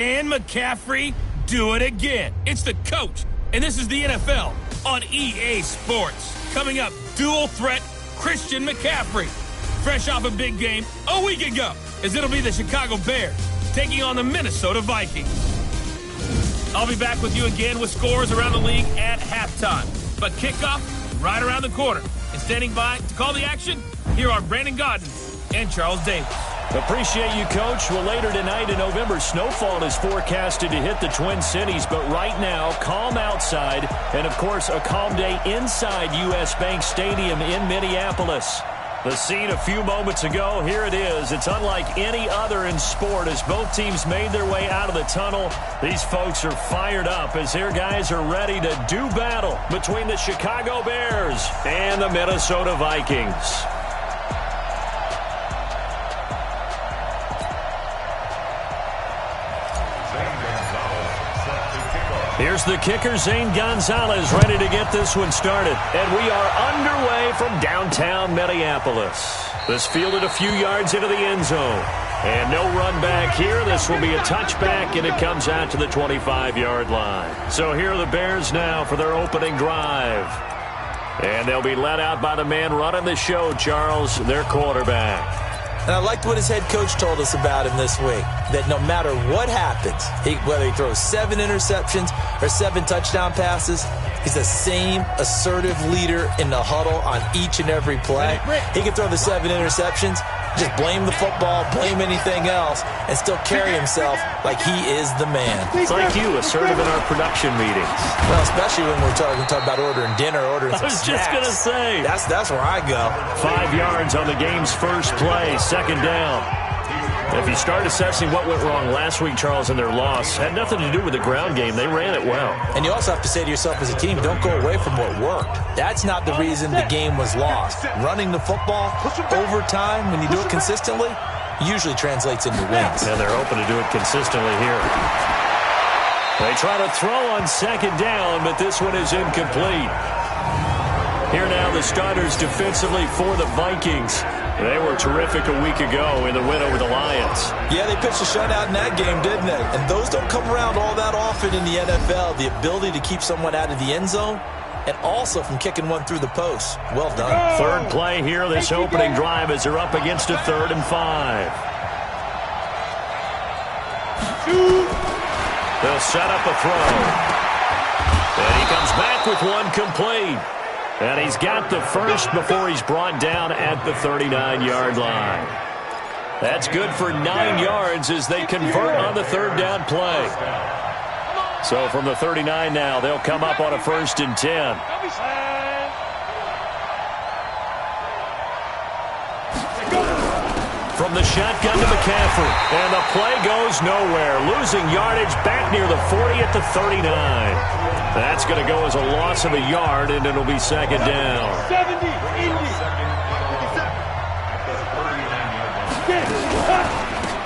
And McCaffrey do it again. It's the coach, and this is the NFL on EA Sports. Coming up, dual threat Christian McCaffrey. Fresh off a big game a week ago, as it'll be the Chicago Bears taking on the Minnesota Vikings. I'll be back with you again with scores around the league at halftime. But kickoff right around the corner. And standing by to call the action, here are Brandon Godden and Charles Davis. Appreciate you, Coach. Well, later tonight in November, snowfall is forecasted to hit the Twin Cities, but right now, calm outside, and of course, a calm day inside U.S. Bank Stadium in Minneapolis. The scene a few moments ago, here it is. It's unlike any other in sport as both teams made their way out of the tunnel. These folks are fired up as their guys are ready to do battle between the Chicago Bears and the Minnesota Vikings. Here's the kicker, Zane Gonzalez, ready to get this one started. And we are underway from downtown Minneapolis. This fielded a few yards into the end zone. And no run back here. This will be a touchback, and it comes out to the 25-yard line. So here are the Bears now for their opening drive. And they'll be led out by the man running the show, Charles, their quarterback. And I liked what his head coach told us about him this week, that no matter what happens, whether he throws 7 interceptions or 7 touchdown passes, he's the same assertive leader in the huddle on each and every play. He can throw the 7 interceptions, just blame the football, blame anything else, and still carry himself like he is the man. It's like you, assertive in our production meetings. Well, especially when we're talking about ordering dinner, ordering some snacks. I was just going to say. That's where I go. 5 yards on the game's first play, second down. If you start assessing what went wrong last week, Charles, in their loss, had nothing to do with the ground game. They ran it well. And you also have to say to yourself as a team, don't go away from what worked. That's not the reason the game was lost. Running the football over time, when you do it consistently, usually translates into wins. And they're open to do it consistently here. They try to throw on second down, but this one is incomplete. Here now the starters defensively for the Vikings. They were terrific a week ago in the win over the Lions. Yeah, they pitched a shutout in that game, didn't they? And those don't come around all that often in the NFL. The ability to keep someone out of the end zone and also from kicking one through the post. Well done. Third play here, this opening drive as they're up against a 3rd and 5. They'll set up a throw. And he comes back with one complete. And he's got the first before he's brought down at the 39-yard line. That's good for 9 yards as they convert on the 3rd down play. So from the 39 now, they'll come up on a 1st and 10. From the shotgun to McCaffrey. And the play goes nowhere. Losing yardage back near the 40 at the 39. That's going to go as a loss of a yard, and it'll be second down.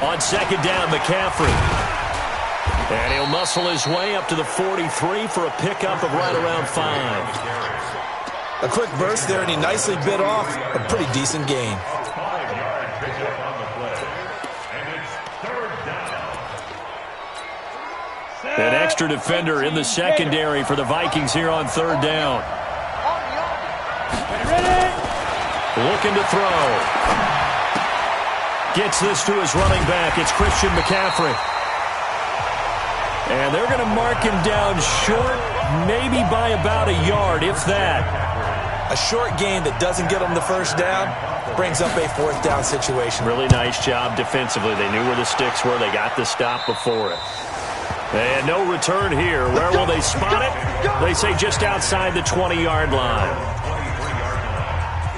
On second down, McCaffrey. And he'll muscle his way up to the 43 for a pickup of right around 5. A quick burst there, and he nicely bit off a pretty decent gain. An extra defender in the secondary for the Vikings here on 3rd down. Looking to throw. Gets this to his running back. It's Christian McCaffrey. And they're going to mark him down short, maybe by about a yard, if that. A short gain that doesn't get them the first down brings up a 4th down situation. Really nice job defensively. They knew where the sticks were. They got the stop before it. And no return here. Where will they spot it? They say just outside the 20-yard line.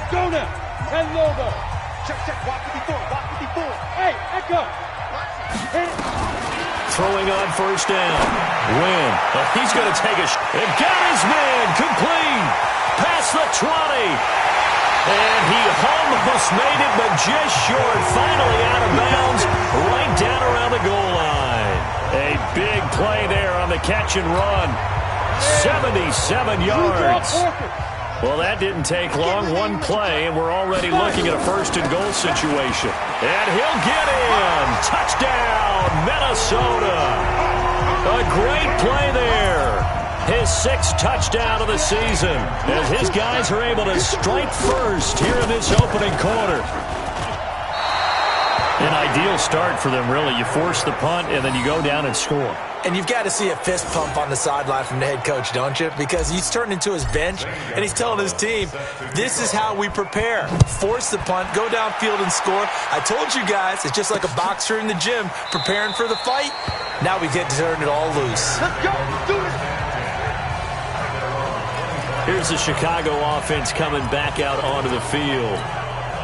Go now. And logo. Check, block 54, block 54. Hey, echo. Throwing on 1st down. Win. Oh, he's going to take a shot. And got his man. Complete. Past the 20. And he almost made it, but just short. Finally out of bounds. Right down around the goal line. A big play there on the catch and run. 77 yards. Well, that didn't take long. One play, and we're already looking at a first-and-goal situation. And he'll get in. Touchdown, Minnesota. A great play there. His 6th touchdown of the season as his guys are able to strike first here in this opening quarter. An ideal start for them, really. You force the punt, and then you go down and score. And you've got to see a fist pump on the sideline from the head coach, don't you? Because he's turned into his bench, and he's telling his team, this is how we prepare. Force the punt, go downfield and score. I told you guys, it's just like a boxer in the gym preparing for the fight. Now we get to turn it all loose. Let's go. Do it. Here's the Chicago offense coming back out onto the field.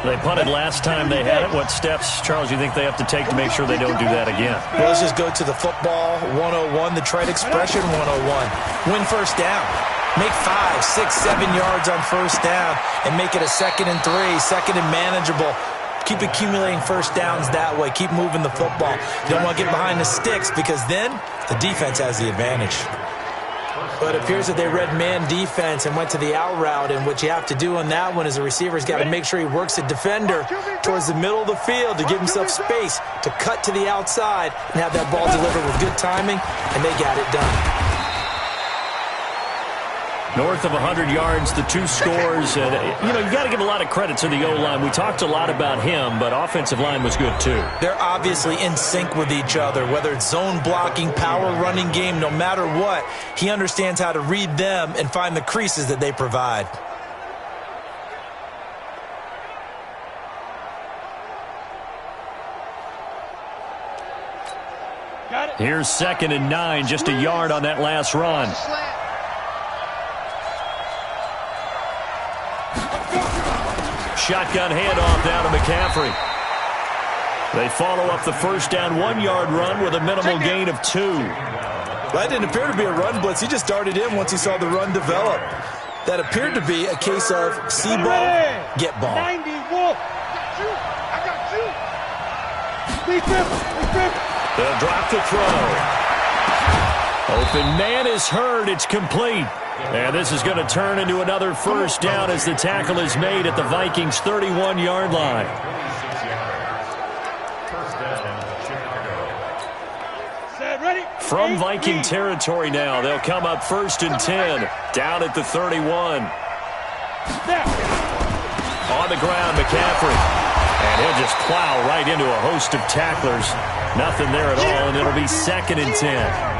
They punted last time they had it. What steps, Charles, you think they have to take to make sure they don't do that again? Well, let's just go to the football 101, the trade expression 101. Win first down. Make 5, 6, 7 yards on first down and make it a 2nd and 3, 2nd and manageable. Keep accumulating first downs that way. Keep moving the football. You don't want to get behind the sticks because then the defense has the advantage. But it appears that they read man defense and went to the out route, and what you have to do on that one is the receiver's got to make sure he works a defender towards the middle of the field to give himself space to cut to the outside and have that ball delivered with good timing, and they got it done. North of 100 yards, the 2 scores. And, you got to give a lot of credit to the O-line. We talked a lot about him, but offensive line was good too. They're obviously in sync with each other, whether it's zone blocking, power running game, no matter what. He understands how to read them and find the creases that they provide. Here's 2nd and 9, just a yard on that last run. Shotgun handoff down to McCaffrey. They follow up the first down 1-yard run with a minimal gain of 2. Well, that didn't appear to be a run blitz. He just darted in once he saw the run develop. That appeared to be a case of see ball, get ball. 90 Wolf. I got you. They'll drop the throw. Open man is heard. It's complete. And this is going to turn into another first down as the tackle is made at the Vikings' 31-yard line. From Viking territory now, they'll come up 1st and 10, down at the 31. On the ground, McCaffrey. And he'll just plow right into a host of tacklers. Nothing there at all, and it'll be 2nd and 10.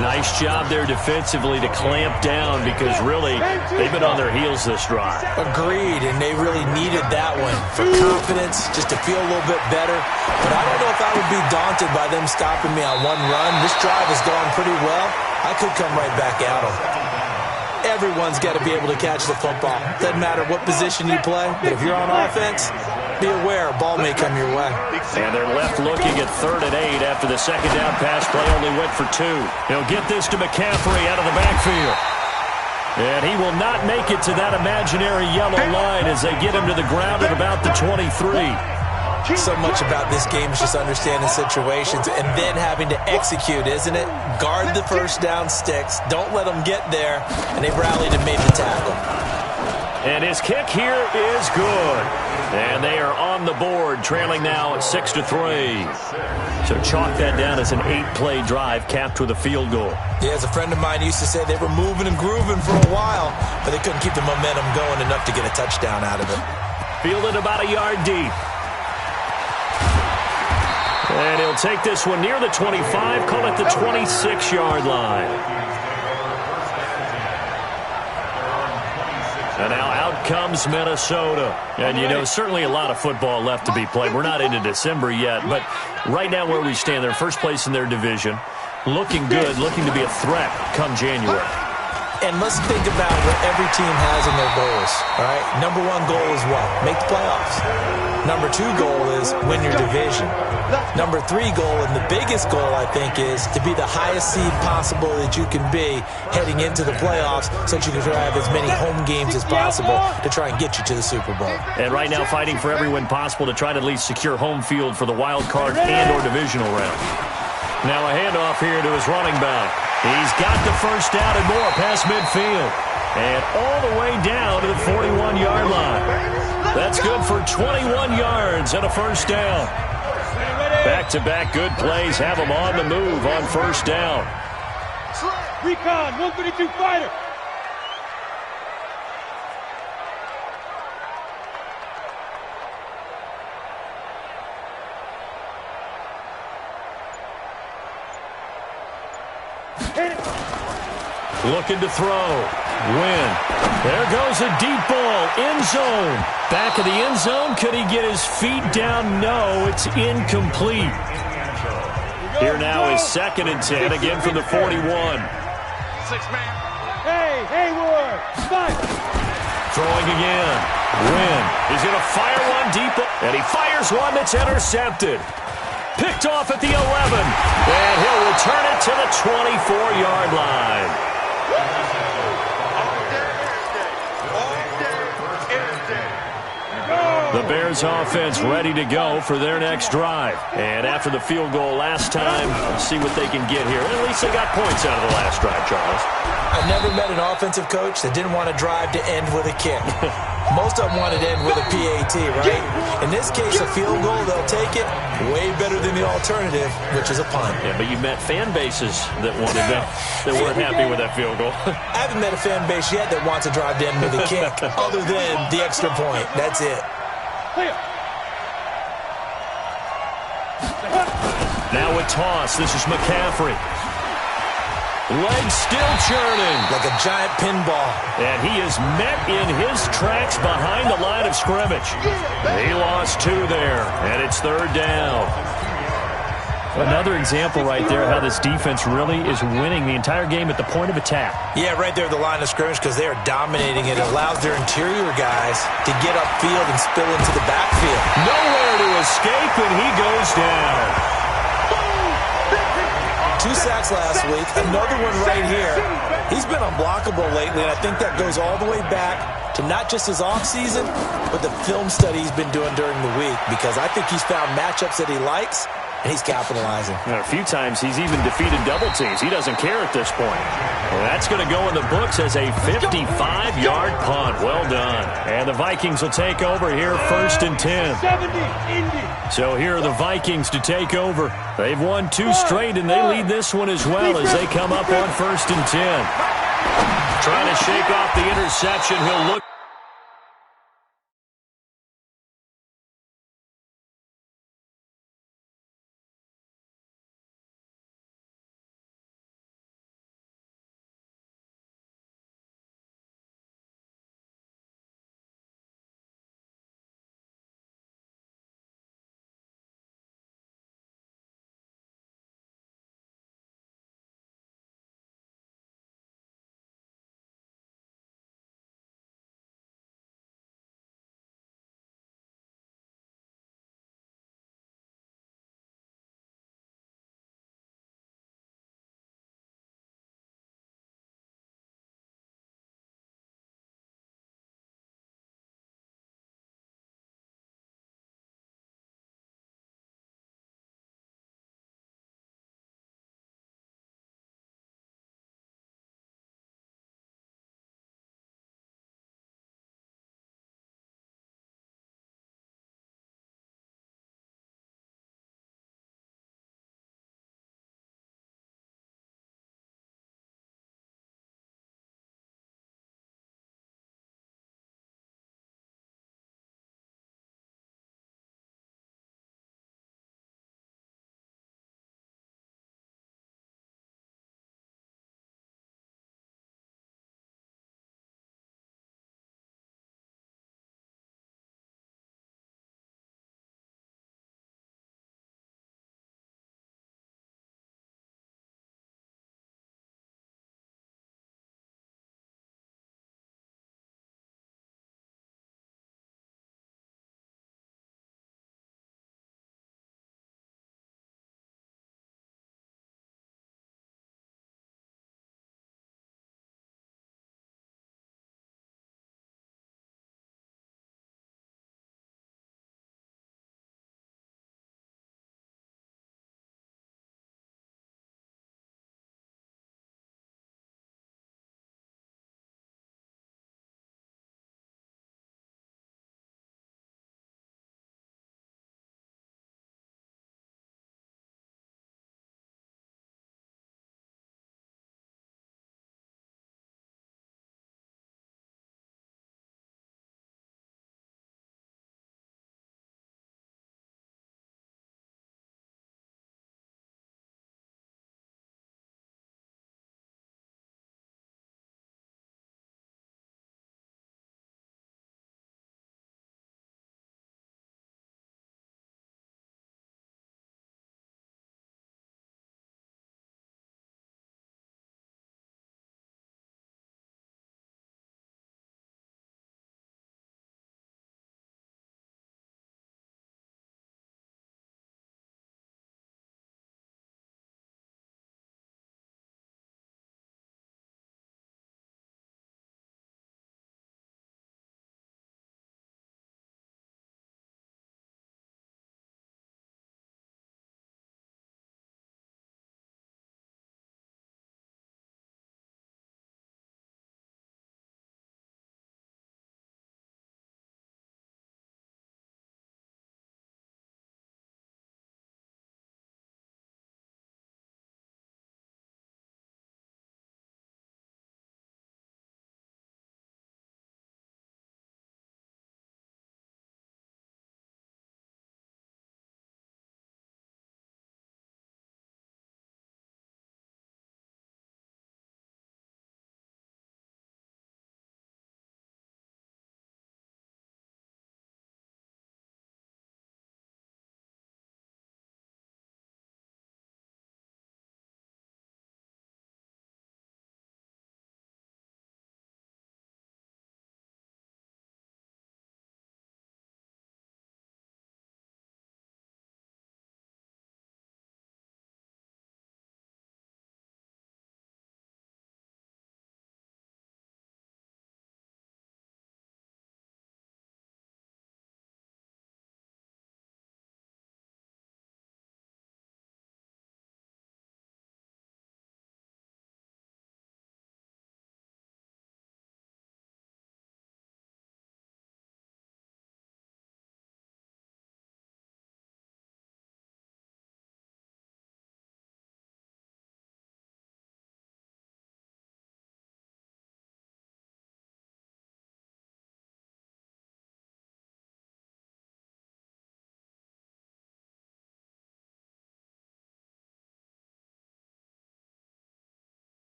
Nice job there defensively to clamp down because really they've been on their heels this drive. Agreed, and they really needed that one for confidence, just to feel a little bit better. But I don't know if I would be daunted by them stopping me on one run. This drive has gone pretty well. I could come right back at them. Everyone's got to be able to catch the football. Doesn't matter what position you play, but if you're on offense, be aware a ball may come your way. And they're left looking at 3rd and 8 after the 2nd down pass play only went for 2. He'll get this to McCaffrey out of the backfield. And he will not make it to that imaginary yellow line as they get him to the ground at about the 23. So much about this game is just understanding situations and then having to execute, isn't it? Guard the first down sticks. Don't let them get there. And they rallied and made the tackle. And his kick here is good. And they are on the board, trailing now at 6-3. So chalk that down as an 8-play drive capped with a field goal. Yeah, as a friend of mine used to say, they were moving and grooving for a while, but they couldn't keep the momentum going enough to get a touchdown out of it. Fielded about a yard deep. And he'll take this one near the 25, call it the 26-yard line. And now out comes Minnesota. And, certainly a lot of football left to be played. We're not into December yet, but right now where we stand, they're first place in their division. Looking good, looking to be a threat come January. And let's think about what every team has in their goals, all right? Number 1 goal is what? Make the playoffs. Number 2 goal is win your division. Number 3 goal, and the biggest goal, I think, is to be the highest seed possible that you can be heading into the playoffs so that you can have as many home games as possible to try and get you to the Super Bowl. And right now fighting for every win possible to try to at least secure home field for the wild card and or divisional round. Now a handoff here to his running back. He's got the first down and more past midfield. And all the way down to the 41-yard line. That's good for 21 yards and a first down. Back-to-back good plays have them on the move on first down. Recon, 132 fighter. Looking to throw. Win. There goes a deep ball. End zone. Back of the end zone. Could he get his feet down? No, it's incomplete. Here now is 2nd and 10, again from the 41. 6-man. Hey, Hayward. Fight. Throwing again. Win. He's going to fire one deep. And he fires one that's intercepted. Picked off at the 11. And he'll return it to the 24-yard line. The Bears offense ready to go for their next drive. And after the field goal last time, let's see what they can get here. At least they got points out of the last drive, Charles. I've never met an offensive coach that didn't want to drive to end with a kick. Most of them wanted to end with a PAT, right? In this case, a field goal, they'll take it. Way better than the alternative, which is a punt. Yeah, but you met fan bases that wanted that weren't happy with that field goal. I haven't met a fan base yet that wants to drive to end with a kick, other than the extra point. That's it. Now a toss. This is McCaffrey. Legs still churning. Like a giant pinball. And he is met in his tracks behind the line of scrimmage. He lost 2 there, and it's 3rd down. Another example right there how this defense really is winning the entire game at the point of attack. Yeah, right there at the line of scrimmage because they are dominating it. It allows their interior guys to get upfield and spill into the backfield. Nowhere to escape, and he goes down. 2 sacks last week, another one right here. He's been unblockable lately, and I think that goes all the way back to not just his offseason, but the film study he's been doing during the week, because I think he's found matchups that he likes, and he's capitalizing. And a few times he's even defeated double teams. He doesn't care at this point. Well, that's going to go in the books as a 55-yard punt. Well done. And the Vikings will take over here 1st and 10. 70, Indy. So here are the Vikings to take over. They've won 2 straight, and they lead this one as well as they come up on 1st and 10. Trying to shake off the interception. He'll look.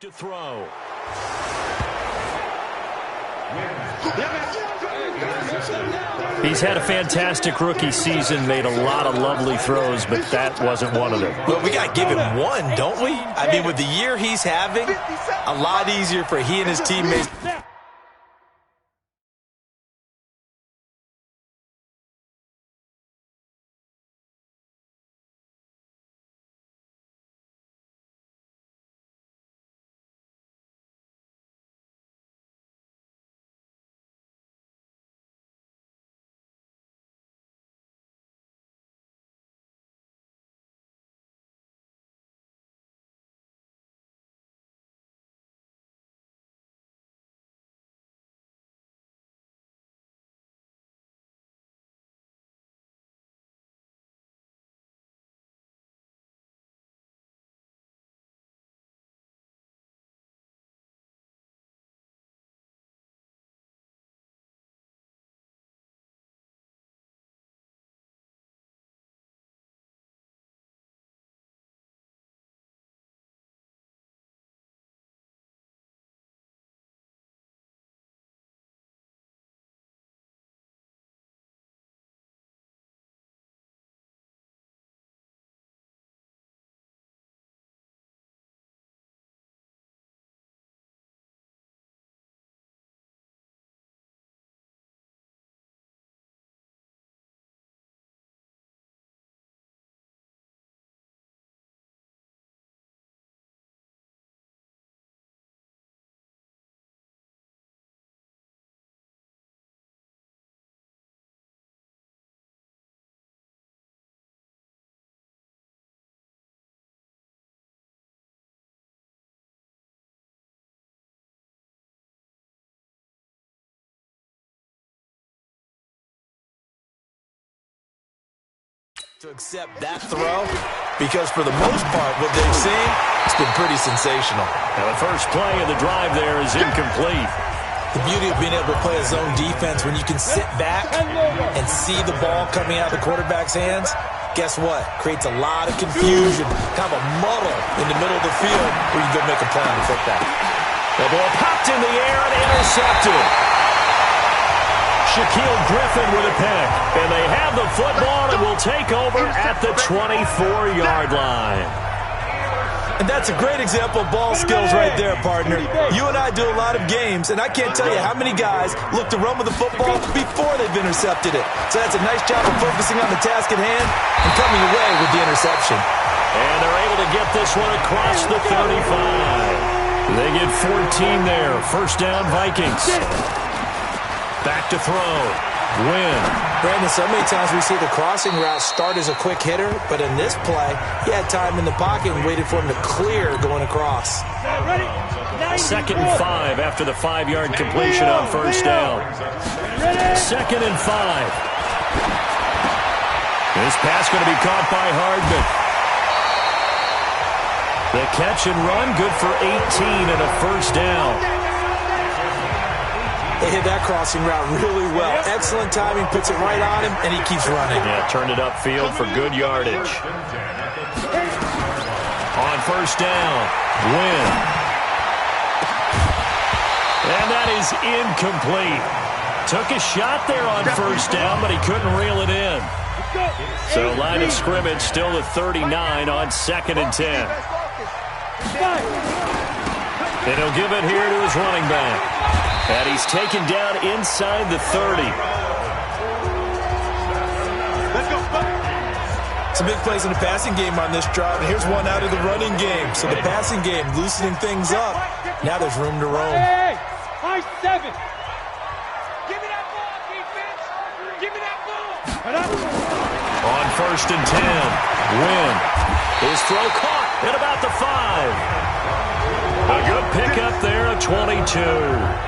To throw. He's had a fantastic rookie season, made a lot of lovely throws, but that wasn't one of them. Well, we got to give him one, don't we? I mean, with the year he's having, a lot easier for he and his teammates. To accept that throw, because for the most part, what they've seen, it's been pretty sensational. Now the first play of the drive there is incomplete. The beauty of being able to play a zone defense when you can sit back and see the ball coming out of the quarterback's hands, guess what? Creates a lot of confusion, kind of a muddle in the middle of the field where you go make a play on the football. The ball popped in the air and intercepted. Shaquille Griffin with a pick. And they have the football and will take over at the 24-yard line. And that's a great example of ball skills right there, partner. You and I do a lot of games, and I can't tell you how many guys look to run with the football before they've intercepted it. So that's a nice job of focusing on the task at hand and coming away with the interception. And they're able to get this one across the 35. They get 14 there. First down, Vikings. Back to throw. Win. Brandon, so many times we see the crossing route start as a quick hitter, but in this play, he had time in the pocket and waited for him to clear going across. Second and 5 after the 5-yard completion on first down. Second and 5. This pass going to be caught by Hardman. The catch and run, good for 18 and a first down. They hit that crossing route really well. Excellent timing, puts it right on him, and he keeps running. Yeah, turned it upfield for good yardage. On first down, Win. And that is incomplete. Took a shot there on first down, but he couldn't reel it in. So line of scrimmage still at 39 on 2nd and 10. And he'll give it here to his running back. And he's taken down inside the 30. Some big plays in the passing game on this drive, and here's one out of the running game. So the passing game loosening things up. Now there's room to roam. Hey, high 7. Give me that ball, defense. Give me that ball. On first and 10, Win. His throw caught at about the 5. A good pickup there at 22.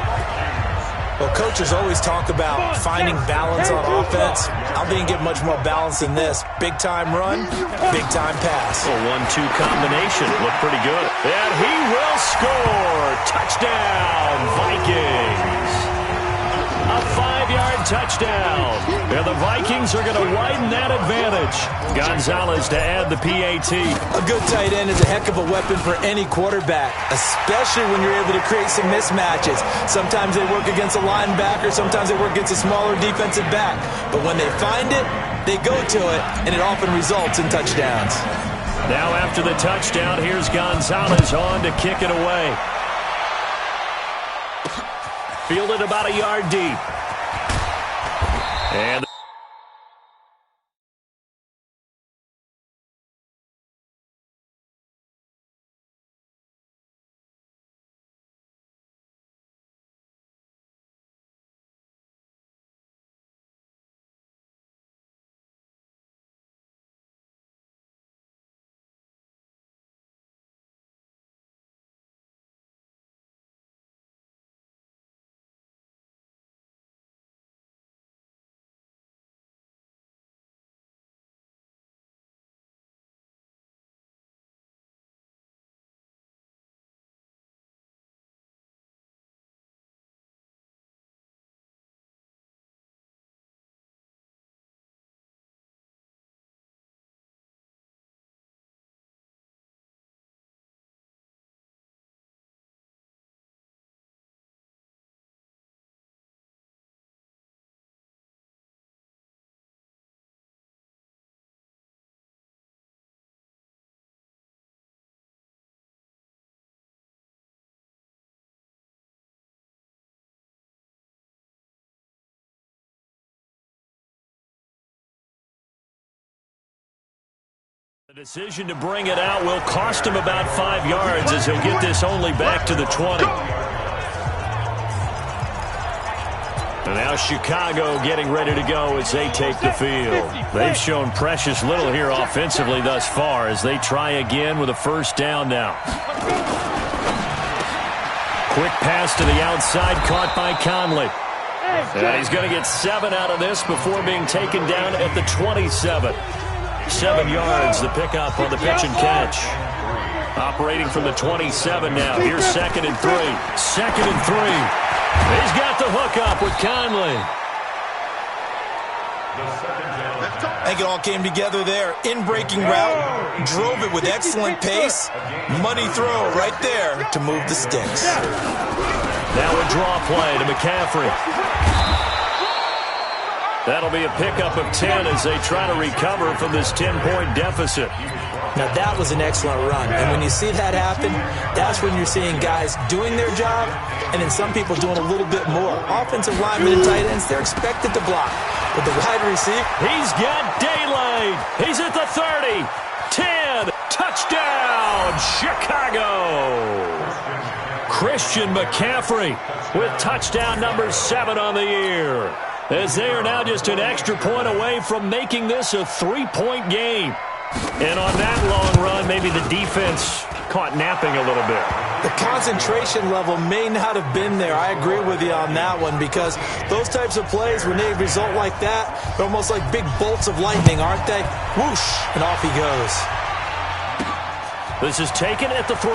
Well, coaches always talk about finding balance on offense. I didn't get much more balance than this. Big-time run, big-time pass. A 1-2 combination. Looked pretty good. And he will score. Touchdown, Vikings. A 5 5-yard touchdown. And the Vikings are going to widen that advantage. Gonzalez to add the PAT. A good tight end is a heck of a weapon for any quarterback, especially when you're able to create some mismatches. Sometimes they work against a linebacker, sometimes they work against a smaller defensive back. But when they find it, they go to it, and it often results in touchdowns. Now after the touchdown, here's Gonzalez on to kick it away. Fielded about a yard deep. And the decision to bring it out will cost him about 5 yards as he'll get this only back to the 20. And now Chicago getting ready to go as they take the field. They've shown precious little here offensively thus far as they try again with a first down now. Quick pass to the outside, caught by Conley. And he's going to get 7 out of this before being taken down at the 27. 7 yards, the pickup on the pitch and catch. Operating from the 27 now. Here's 2nd and 3. 2nd and 3. He's got the hook up with Conley. I think it all came together there. In-breaking route, drove it with excellent pace. Money throw right there to move the sticks. Now a draw play to McCaffrey. That'll be a pickup of 10 as they try to recover from this 10-point deficit. Now that was an excellent run. And when you see that happen, that's when you're seeing guys doing their job and then some people doing a little bit more. Offensive linemen and tight ends, they're expected to block. But the wide receiver, he's got daylight. He's at the 30. 10. Touchdown, Chicago. Christian McCaffrey with touchdown number 7 on the year. As they are now just an extra point away from making this a 3-point game. And on that long run, maybe the defense caught napping a little bit. The concentration level may not have been there. I agree with you on that one because those types of plays, when they result like that, they're almost like big bolts of lightning, aren't they? Whoosh, and off he goes. This is taken at the 3.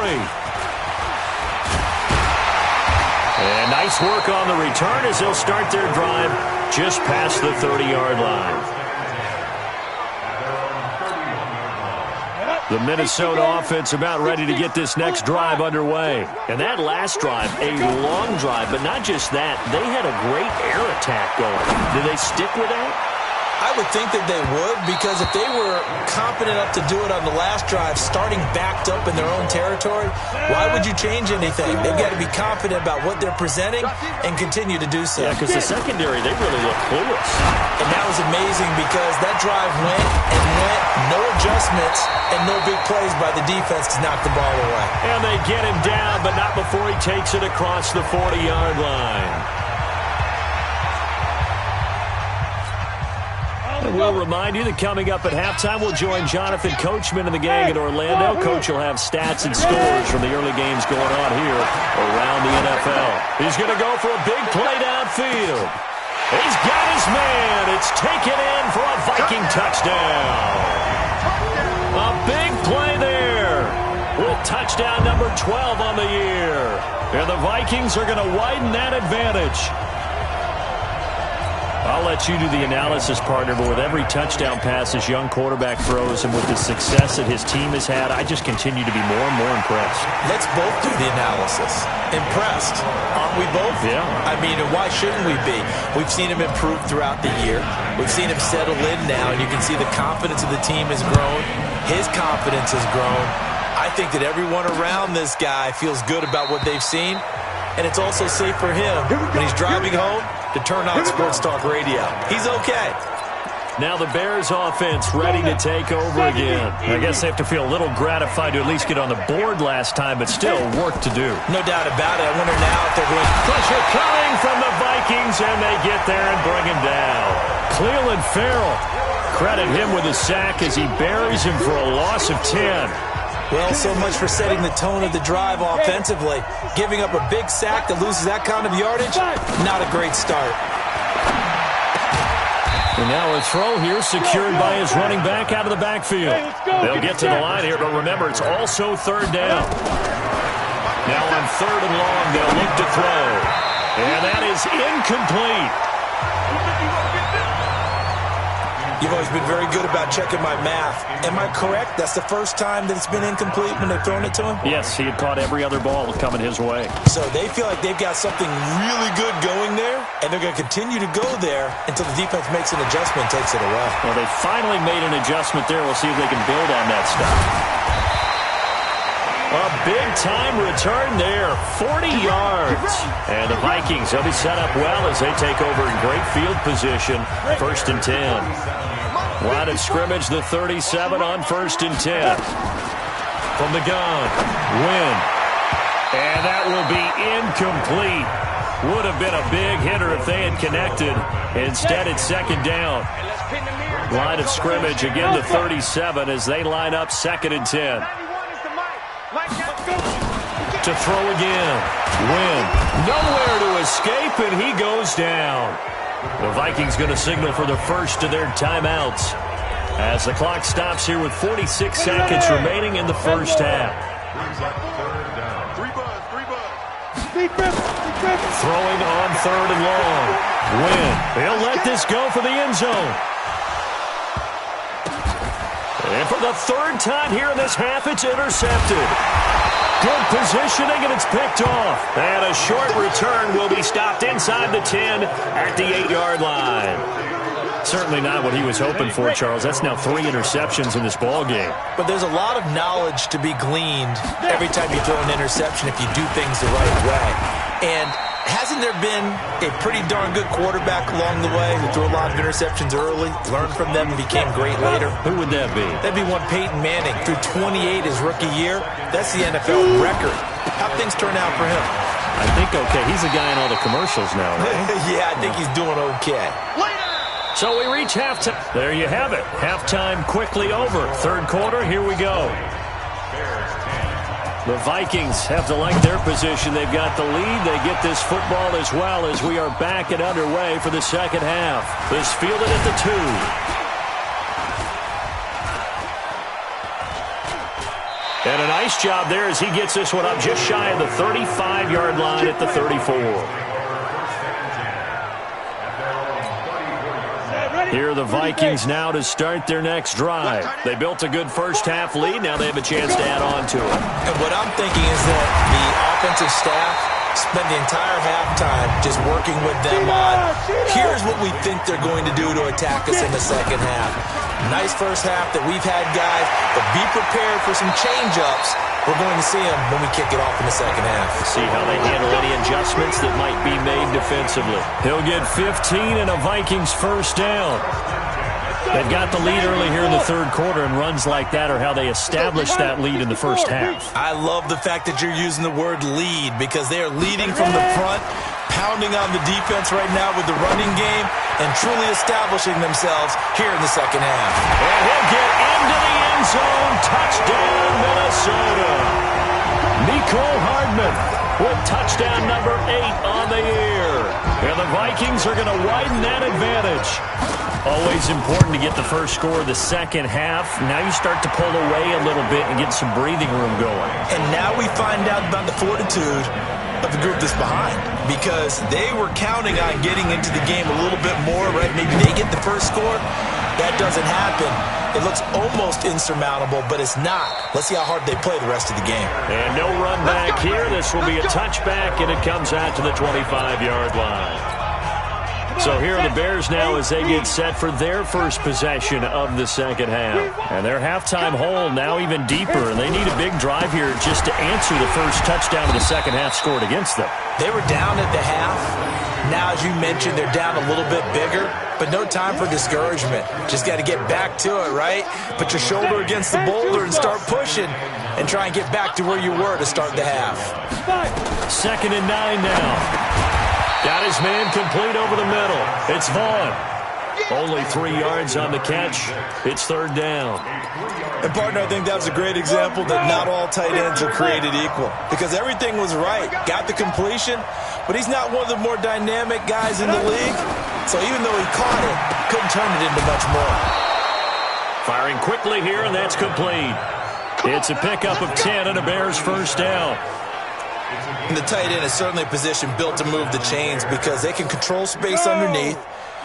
And nice work on the return as they'll start their drive just past the 30-yard line. The Minnesota offense about ready to get this next drive underway. And that last drive, a long drive, but not just that. They had a great air attack going. Did they stick with that? I would think that they would, because if they were competent enough to do it on the last drive, starting backed up in their own territory, why would you change anything? They've got to be confident about what they're presenting and continue to do so. Yeah, because the secondary, they really look clueless. And that was amazing because that drive went and went, no adjustments, and no big plays by the defense to knock the ball away. And they get him down, but not before he takes it across the 40-yard line. And we'll remind you that coming up at halftime, we'll join Jonathan Coachman and the gang at Orlando. Coach will have stats and scores from the early games going on here around the NFL. He's going to go for a big play downfield. He's got his man. It's taken in for a Viking touchdown. A big play there with touchdown number 12 on the year. And the Vikings are going to widen that advantage. I'll let you do the analysis, partner, but with every touchdown pass this young quarterback throws and with the success that his team has had, I just continue to be more and more impressed. Let's both do the analysis. Impressed. Aren't we both? Yeah. I mean, why shouldn't we be? We've seen him improve throughout the year. We've seen him settle in now, and you can see the confidence of the team has grown. His confidence has grown. I think that everyone around this guy feels good about what they've seen, and it's also safe for him when he's driving home to turn on Sports Talk Radio. He's okay. Now the Bears offense ready to take over again. I guess they have to feel a little gratified to at least get on the board last time, but still work to do. No doubt about it. I wonder now if they're going to... Pressure coming from the Vikings, and they get there and bring him down. Cleveland Farrell, credit him with a sack as he buries him for a loss of 10. Well, so much for setting the tone of the drive offensively. Giving up a big sack that loses that kind of yardage, not a great start. And now a throw here secured by his running back out of the backfield. They'll get to the line here, but remember, it's also third down. Now on third and long, they'll look to throw. And that is incomplete. You've always been very good about checking my math. Am I correct? That's the first time that it's been incomplete when they've thrown it to him? Yes, he had caught every other ball coming his way. So they feel like they've got something really good going there, and they're going to continue to go there until the defense makes an adjustment and takes it away. Well, they finally made an adjustment there. We'll see if they can build on that stuff. A big-time return there, 40 yards. And the Vikings, they'll be set up well as they take over in great field position, 1st and 10. Line of scrimmage, the 37 on 1st and 10. From the gun, Wynn. And that will be incomplete. Would have been a big hitter if they had connected. Instead, it's 2nd down. Line of scrimmage, again the 37 as they line up 2nd and 10. To throw again. Wynn. Nowhere to escape, and he goes down. The Vikings going to signal for the first of their timeouts as the clock stops here with 46 seconds remaining in the first half. Throwing on 3rd and long. Wynn. He'll let this go for the end zone. And for the 3rd time here in this half, it's intercepted. Good positioning, and it's picked off. And a short return will be stopped inside the 10 at the 8-yard line. Certainly not what he was hoping for, Charles. That's now 3 interceptions in this ball game. But there's a lot of knowledge to be gleaned every time you throw an interception if you do things the right way. And hasn't there been a pretty darn good quarterback along the way who threw a lot of interceptions early, learned from them, and became great later? Who would that be? That'd be one Peyton Manning. Threw 28 his rookie year. That's the NFL record. How'd things turn out for him? I think okay. He's a guy in all the commercials now, right? Yeah, I think he's doing okay. So we reach halftime. There you have it. Halftime quickly over. 3rd quarter, here we go. The Vikings have to like their position. They've got the lead. They get this football as well as we are back and underway for the second half. This fielded at the 2. And a nice job there as he gets this one up just shy of the 35-yard line at the 34. Here are the Vikings now to start their next drive. They built a good first-half lead. Now they have a chance to add on to it. And what I'm thinking is that the offensive staff spent the entire halftime just working with them on, here's what we think they're going to do to attack us in the second half. Nice first half that we've had, guys, but be prepared for some change-ups. We're going to see them when we kick it off in the second half. See how they handle any adjustments that might be made defensively. He'll get 15 and a Vikings first down. They've got the lead early here in the 3rd quarter, and runs like that are how they establish that lead in the first half. I love the fact that you're using the word lead because they are leading from the front, pounding on the defense right now with the running game, and truly establishing themselves here in the second half. And he'll get into the end zone. Touchdown, Minnesota. Nicole Hardman with touchdown number 8 on the year. And the Vikings are going to widen that advantage. Always important to get the first score of the second half. Now you start to pull away a little bit and get some breathing room going. And now we find out about the fortitude of the group that's behind because they were counting on getting into the game a little bit more, right? Maybe they get the first score. That doesn't happen. It looks almost insurmountable, but it's not. Let's see how hard they play the rest of the game. And no run back here. This will be a touchback, and it comes out to the 25-yard line. So here are the Bears now as they get set for their first possession of the second half. And their halftime hole now even deeper, and they need a big drive here just to answer the first touchdown of the second half scored against them. They were down at the half. Now, as you mentioned, they're down a little bit bigger, but no time for discouragement. Just got to get back to it, right? Put your shoulder against the boulder and start pushing and try and get back to where you were to start the half. 2nd and 9 now. Got his man complete over the middle. It's Vaughn. Only 3 yards on the catch. It's 3rd down. And, partner, I think that was a great example that not all tight ends are created equal because everything was right. Got the completion, but he's not one of the more dynamic guys in the league. So even though he caught it, couldn't turn it into much more. Firing quickly here, and that's complete. It's a pickup of 10 and a Bears first down. And the tight end is certainly a position built to move the chains because they can control space underneath.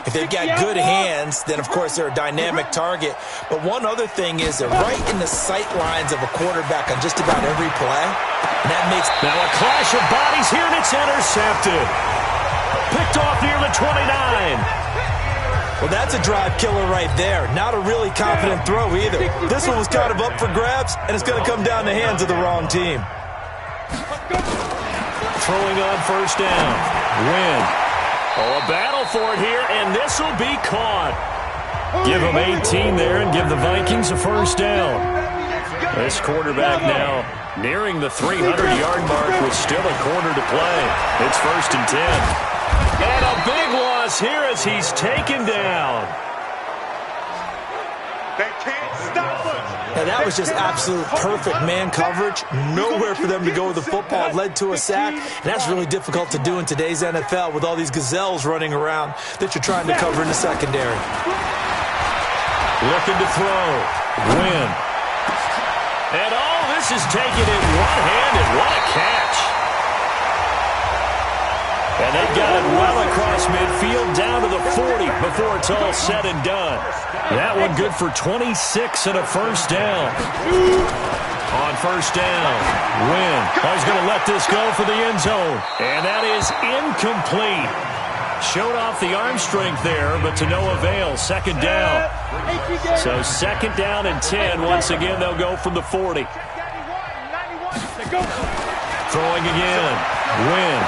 If they've got good hands, then, of course, they're a dynamic target. But one other thing is they're right in the sight lines of a quarterback on just about every play. And that makes... Now a clash of bodies here, and it's intercepted. Picked off near the 29. Well, that's a drive killer right there. Not a really confident throw either. This one was kind of up for grabs, and it's going to come down the hands of the wrong team. Throwing on first down. Win. Oh, a battle for it here, and this will be caught. Give them 18 there and give the Vikings a first down. This quarterback now nearing the 300-yard mark with still a quarter to play. It's 1st and 10. And a big loss here as he's taken down. They can't stop us. Now, that was just absolute perfect man coverage. Nowhere for them to go with the football. It led to a sack. And that's really difficult to do in today's NFL with all these gazelles running around that you're trying to cover in the secondary. Looking to throw. Win. And all this is taken in one-handed. What a catch. And they've got it well across midfield down to the 40 before it's all said and done. That one good for 26 and a first down. On first down, Win. He's going to let this go for the end zone. And that is incomplete. Showed off the arm strength there, but to no avail. 2nd down. So 2nd down and 10. Once again, they'll go from the 40. Throwing again. Win.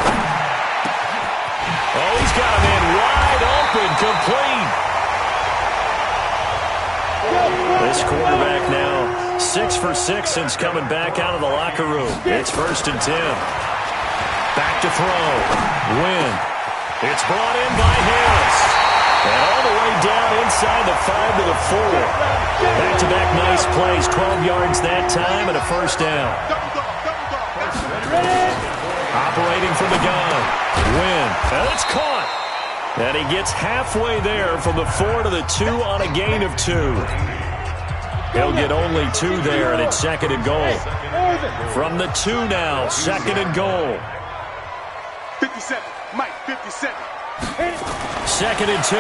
Oh, he's got a man wide open, complete. This quarterback now 6 for 6 since coming back out of the locker room. It's 1st and 10. Back to throw. Win. It's brought in by Harris. And all the way down inside the 5 to the 4. Back-to-back nice plays. 12 yards that time and a first down. Operating from the gun. Win. And it's caught. And he gets halfway there from the 4 to the 2 on a gain of 2. He'll get only 2 there, and it's 2nd and goal. From the 2 now, 2nd and goal. 57, Mike, 57. 2nd and 2.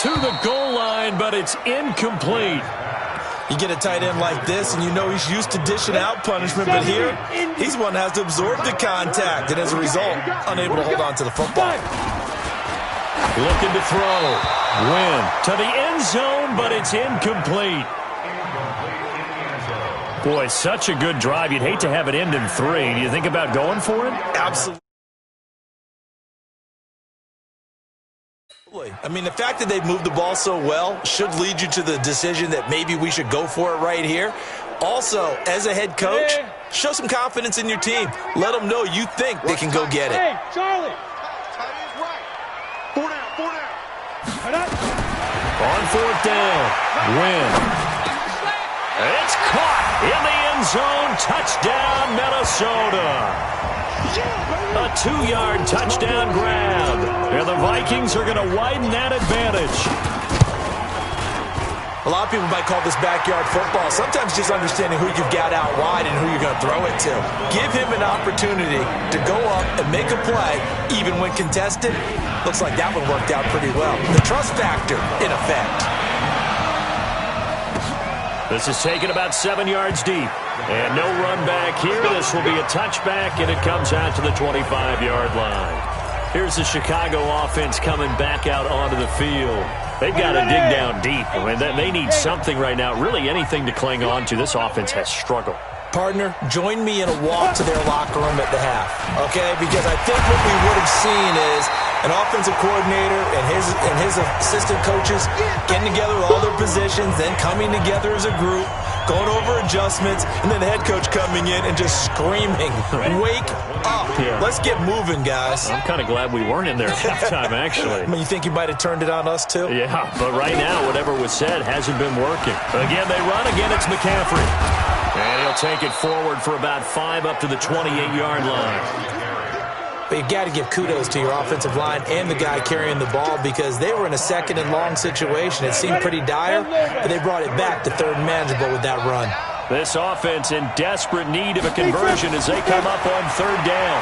To the goal line, but it's incomplete. You get a tight end like this, and you know he's used to dishing out punishment, but here, he's one that has to absorb the contact, and as a result, unable to hold on to the football. Looking to throw. Win. To the end zone, but it's incomplete. Boy, such a good drive. You'd hate to have it end in 3. Do you think about going for it? Absolutely. I mean, the fact that they've moved the ball so well should lead you to the decision that maybe we should go for it right here. Also, as a head coach, show some confidence in your team. Let them know you think they can go get it. Hey, Charlie. Four down. On 4th down. Win. It's caught in the end zone. Touchdown, Minnesota. A 2-yard touchdown grab. And the Vikings are going to widen that advantage. A lot of people might call this backyard football. Sometimes just understanding who you've got out wide and who you're going to throw it to. Give him an opportunity to go up and make a play, even when contested. Looks like that one worked out pretty well. The trust factor in effect. This is taken about 7 yards deep. And no run back here. This will be a touchback, and it comes out to the 25-yard line. Here's the Chicago offense coming back out onto the field. They've got to dig down deep. I mean, they need something right now, really anything to cling on to. This offense has struggled. Partner, join me in a walk to their locker room at the half, okay? Because I think what we would have seen is an offensive coordinator and his assistant coaches getting together with all their positions, then coming together as a group, going over adjustments, and then the head coach coming in and just screaming, wake up. Yeah. Let's get moving, guys. I'm kind of glad we weren't in there at halftime, actually. I mean, you think you might have turned it on us, too? Yeah, but right now, whatever was said hasn't been working. Again, they run. Again, it's McCaffrey. And he'll take it forward for about 5 up to the 28-yard line. But you've got to give kudos to your offensive line and the guy carrying the ball because they were in a second and long situation. It seemed pretty dire, but they brought it back to third and manageable with that run. This offense in desperate need of a conversion as they come up on third down.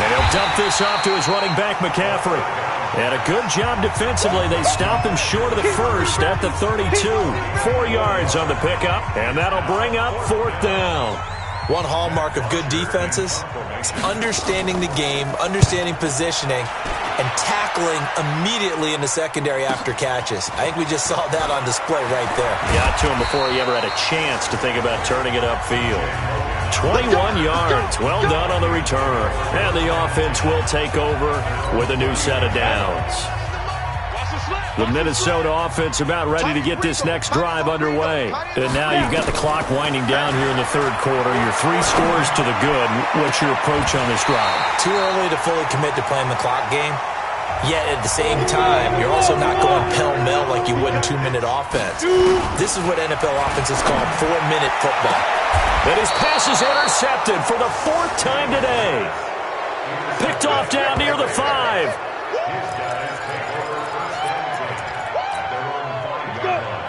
And he'll dump this off to his running back, McCaffrey. And a good job defensively. They stop him short of the first at the 32. 4 yards on the pickup, and that'll bring up fourth down. One hallmark of good defenses is understanding the game, understanding positioning, and tackling immediately in the secondary after catches. I think we just saw that on display right there. Got to him before he ever had a chance to think about turning it upfield. 21 yards. Well done on the return. And the offense will take over with a new set of downs. The Minnesota offense about ready to get this next drive underway. And now you've got the clock winding down here in the third quarter. You're 3 scores to the good. What's your approach on this drive? Too early to fully commit to playing the clock game. Yet at the same time, you're also not going pell-mell like you would in 2-minute offense. This is what NFL offenses call 4-minute football. And his pass is intercepted for the 4th time today. Picked off down near the 5.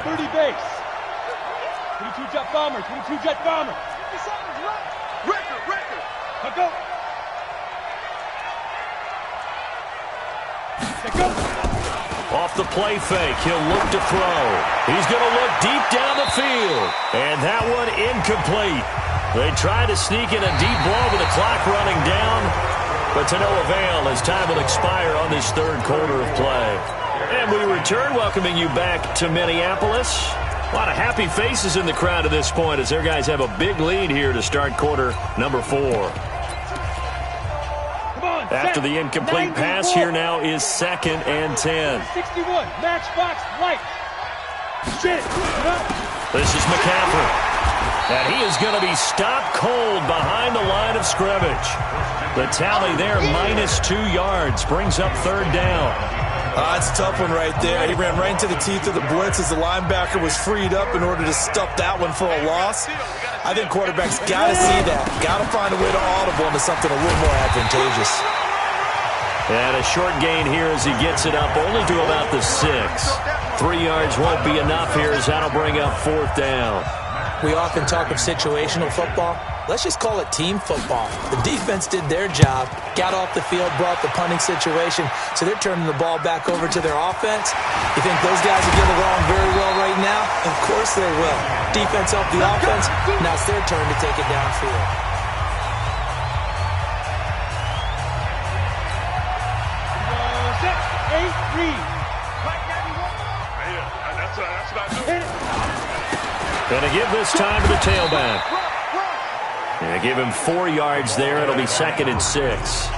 30 base. 22 jet bomber. 22 jet bomber. Record. Now go. Go. Off the play fake, he'll look to throw. He's going to look deep down the field. And that one incomplete. They try to sneak in a deep blow with the clock running down, but to no avail as time will expire on this third quarter of play. And we return, welcoming you back to Minneapolis. A lot of happy faces in the crowd at this point as their guys have a big lead here to start quarter number 4. After the incomplete pass, here now is 2nd and 10. 61, matchbox light. This is McCaffrey. And he is going to be stopped cold behind the line of scrimmage. The tally there, -2 yards, brings up third down. It's a tough one right there. He ran right into the teeth of the blitz as the linebacker was freed up in order to stuff that one for a loss. I think quarterbacks got to see that. Got to find a way to audible into something a little more advantageous. And a short gain here as he gets it up only to about the 6. 3 yards won't be enough here as that'll bring up fourth down. We often talk of situational football. Let's just call it team football. The defense did their job, got off the field, brought the punting situation, so they're turning the ball back over to their offense. You think those guys will get along very well right now? Of course they will. Defense helped the offense. Now it's their turn to take it downfield. Gonna give this time to the tailback. And give him 4 yards there. It'll be 2nd and 6.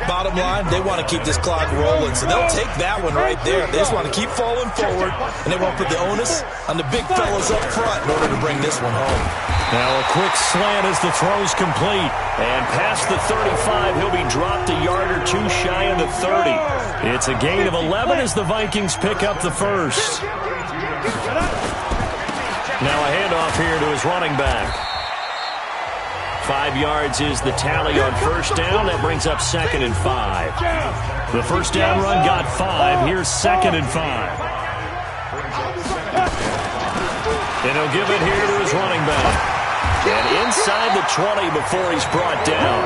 Bottom line, they want to keep this clock rolling, so they'll take that one right there. They just want to keep falling forward, and they won't put the onus on the big fellas up front in order to bring this one home. Now a quick slant as the throw's complete. And past the 35, he'll be dropped a yard or 2 shy of the 30. It's a gain of 11 as the Vikings pick up the first. Now a handoff here to his running back. 5 yards is the tally on first down. That brings up 2nd and 5. The first down run got 5. Here's 2nd and 5. And he'll give it here to his running back. And inside the 20 before he's brought down.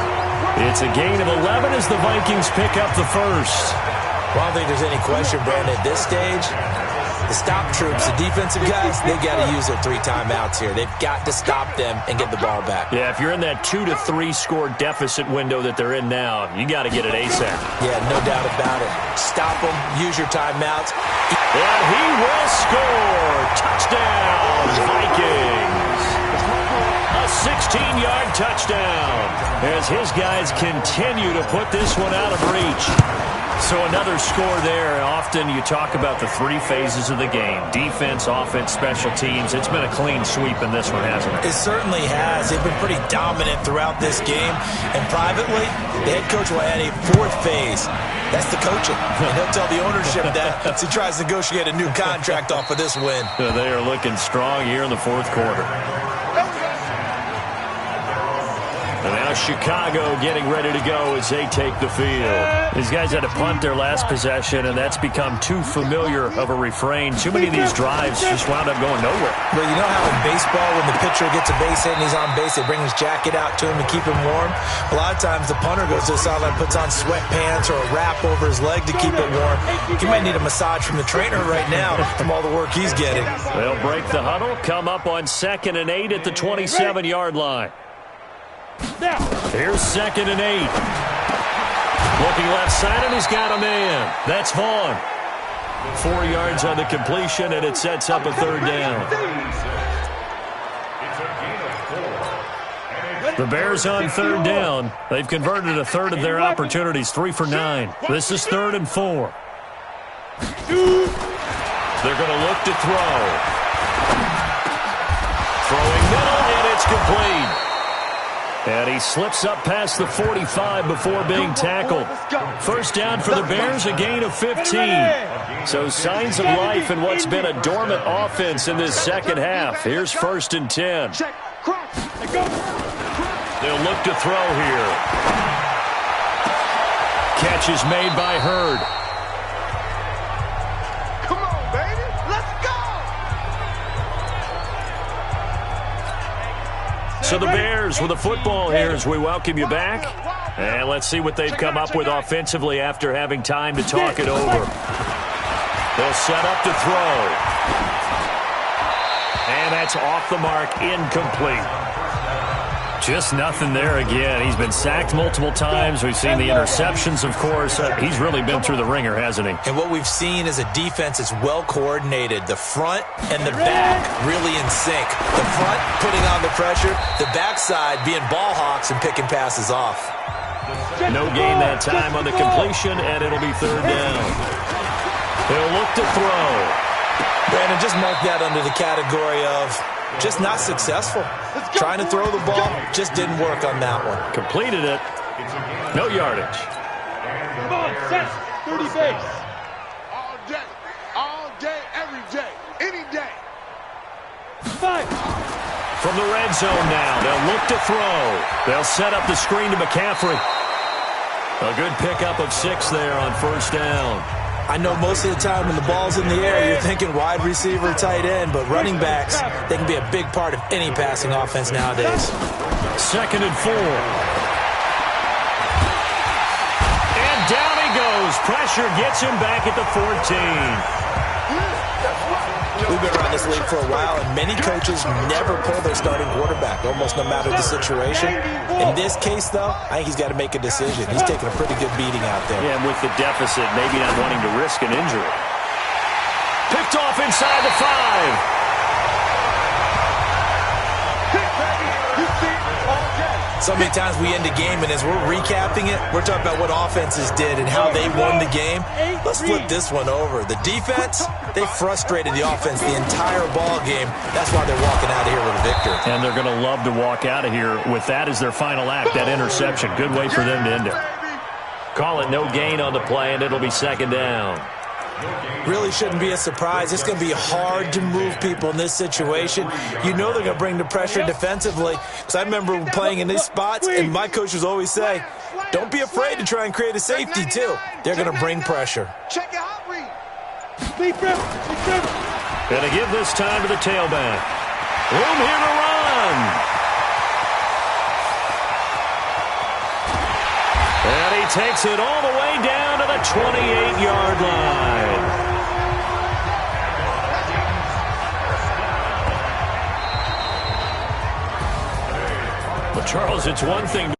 It's a gain of 11 as the Vikings pick up the first. Well, I don't think there's any question, Brandon, at this stage, the stop troops, the defensive guys, they've got to use their 3 timeouts here. They've got to stop them and get the ball back. Yeah, if you're in that 2 to 3 score deficit window that they're in now, you got to get it ASAP. Yeah, no doubt about it. Stop them, use your timeouts. And he will score. Touchdown, Vikings. A 16-yard touchdown as his guys continue to put this one out of reach. So another score there. Often you talk about the 3 phases of the game. Defense, offense, special teams. It's been a clean sweep in this one, hasn't it? It certainly has. They've been pretty dominant throughout this game. And privately, the head coach will add a 4th phase. That's the coaching. And he'll tell the ownership that as he tries to negotiate a new contract off of this win. They are looking strong here in the 4th quarter. And now Chicago getting ready to go as they take the field. These guys had to punt their last possession, and that's become too familiar of a refrain. Too many of these drives just wound up going nowhere. Well, you know how in baseball, when the pitcher gets a base hit and he's on base, they bring his jacket out to him to keep him warm? A lot of times the punter goes to the sideline, puts on sweatpants or a wrap over his leg to keep it warm. He might need a massage from the trainer right now from all the work he's getting. They'll break the huddle, come up on 2nd and 8 at the 27-yard line. Here's 2nd and 8. Looking left side, and he's got a man. That's Vaughn. 4 yards on the completion, and it sets up a 3rd down. The Bears on 3rd down. They've converted a 1/3 of their opportunities, 3 for 9. This is 3rd and 4. They're going to look to throw. Throwing middle, and it's complete. And he slips up past the 45 before being tackled. 1st down for the Bears, a gain of 15. So signs of life in what's been a dormant offense in this 2nd half. Here's 1st and 10. They'll look to throw here. Catch is made by Hurd. Come on, baby. Let's go. So the Bears with the football here as we welcome you back. And let's see what they've come up with offensively after having time to talk it over. They'll set up to throw. And that's off the mark, incomplete. Just nothing there again. He's been sacked multiple times. We've seen the interceptions, of course. He's really been through the ringer, hasn't he? And what we've seen is a defense that's well coordinated. The front and the back really in sync. The front putting on the pressure, the backside being ball hawks and picking passes off. No gain that time on the completion, and it'll be 3rd down. They'll look to throw. Brandon, just mark that under the category of just not successful. Trying to throw the ball, just didn't work on that one. Completed it. No yardage. Come on, set. 30 base. All day, every day, any day. 5. From the red zone now, they'll look to throw. They'll set up the screen to McCaffrey. A good pickup of 6 there on 1st down. I know most of the time when the ball's in the air, you're thinking wide receiver, tight end, but running backs, they can be a big part of any passing offense nowadays. 2nd and 4. And down he goes. Pressure gets him back at the 14. We've been around this league for a while, and many coaches never pull their starting quarterback, almost no matter the situation. In this case, though, I think he's got to make a decision. He's taking a pretty good beating out there. Yeah, and with the deficit, maybe not wanting to risk an injury. Picked off inside the 5. So many times we end a game, and as we're recapping it, we're talking about what offenses did and how they won the game. Let's flip this one over. The defense, they frustrated the offense the entire ball game. That's why they're walking out of here with a victory. And they're going to love to walk out of here with that as their final act, that interception. Good way for them to end it. Call it no gain on the play, and it'll be 2nd down. Really shouldn't be a surprise. It's going to be hard to move people in this situation. You know they're going to bring the pressure defensively. Because I remember playing in these spots, and my coaches always say, don't be afraid to try and create a safety, too. They're going to bring pressure. Check it out, read. Going to give this time to the tailback. Room here to run. And he takes it all the way down to the 28-yard line. Well, Charles, it's one thing